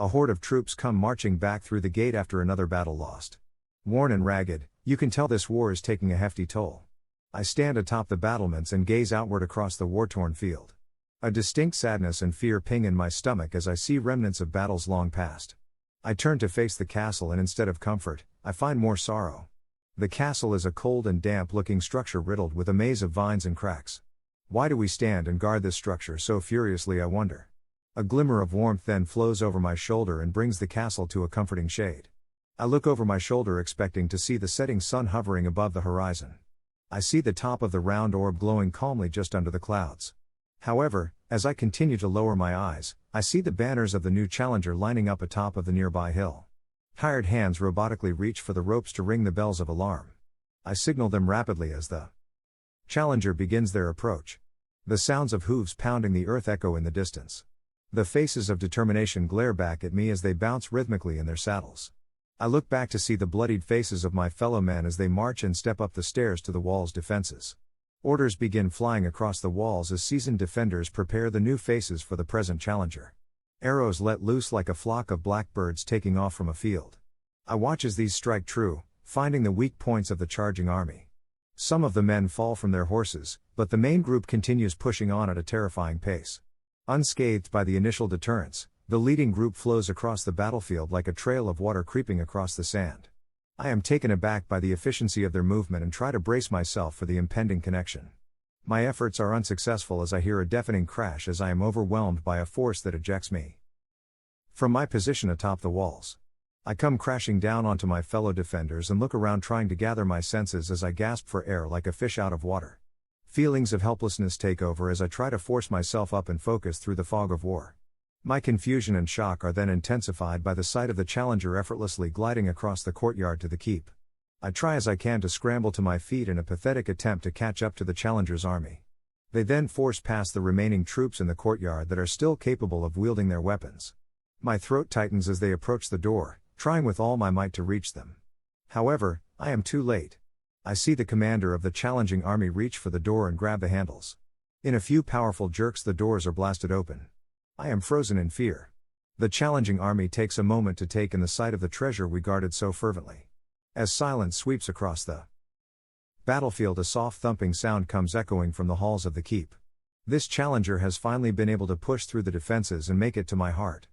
A horde of troops come marching back through the gate after another battle lost. Worn and ragged, you can tell this war is taking a hefty toll. I stand atop the battlements and gaze outward across the war-torn field. A distinct sadness and fear ping in my stomach as I see remnants of battles long past. I turn to face the castle and instead of comfort, I find more sorrow. The castle is a cold and damp-looking structure riddled with a maze of vines and cracks. Why do we stand and guard this structure so furiously, I wonder? A glimmer of warmth then flows over my shoulder and brings the castle to a comforting shade. I look over my shoulder expecting to see the setting sun hovering above the horizon. I see the top of the round orb glowing calmly just under the clouds. However, as I continue to lower my eyes, I see the banners of the new challenger lining up atop of the nearby hill. Hired hands robotically reach for the ropes to ring the bells of alarm. I signal them rapidly as the challenger begins their approach. The sounds of hooves pounding the earth echo in the distance. The faces of determination glare back at me as they bounce rhythmically in their saddles. I look back to see the bloodied faces of my fellow men as they march and step up the stairs to the wall's defenses. Orders begin flying across the walls as seasoned defenders prepare the new faces for the present challenger. Arrows let loose like a flock of blackbirds taking off from a field. I watch as these strike true, finding the weak points of the charging army. Some of the men fall from their horses, but the main group continues pushing on at a terrifying pace. Unscathed by the initial deterrence, the leading group flows across the battlefield like a trail of water creeping across the sand. I am taken aback by the efficiency of their movement and try to brace myself for the impending connection. My efforts are unsuccessful as I hear a deafening crash as I am overwhelmed by a force that ejects me from my position atop the walls. I come crashing down onto my fellow defenders and look around trying to gather my senses as I gasp for air like a fish out of water. Feelings of helplessness take over as I try to force myself up and focus through the fog of war. My confusion and shock are then intensified by the sight of the challenger effortlessly gliding across the courtyard to the keep. I try as I can to scramble to my feet in a pathetic attempt to catch up to the challenger's army. They then force past the remaining troops in the courtyard that are still capable of wielding their weapons. My throat tightens as they approach the door, trying with all my might to reach them. However, I am too late. I see the commander of the challenging army reach for the door and grab the handles. In a few powerful jerks the doors are blasted open. I am frozen in fear. The challenging army takes a moment to take in the sight of the treasure we guarded so fervently. As silence sweeps across the battlefield, a soft thumping sound comes echoing from the halls of the keep. This challenger has finally been able to push through the defenses and make it to my heart.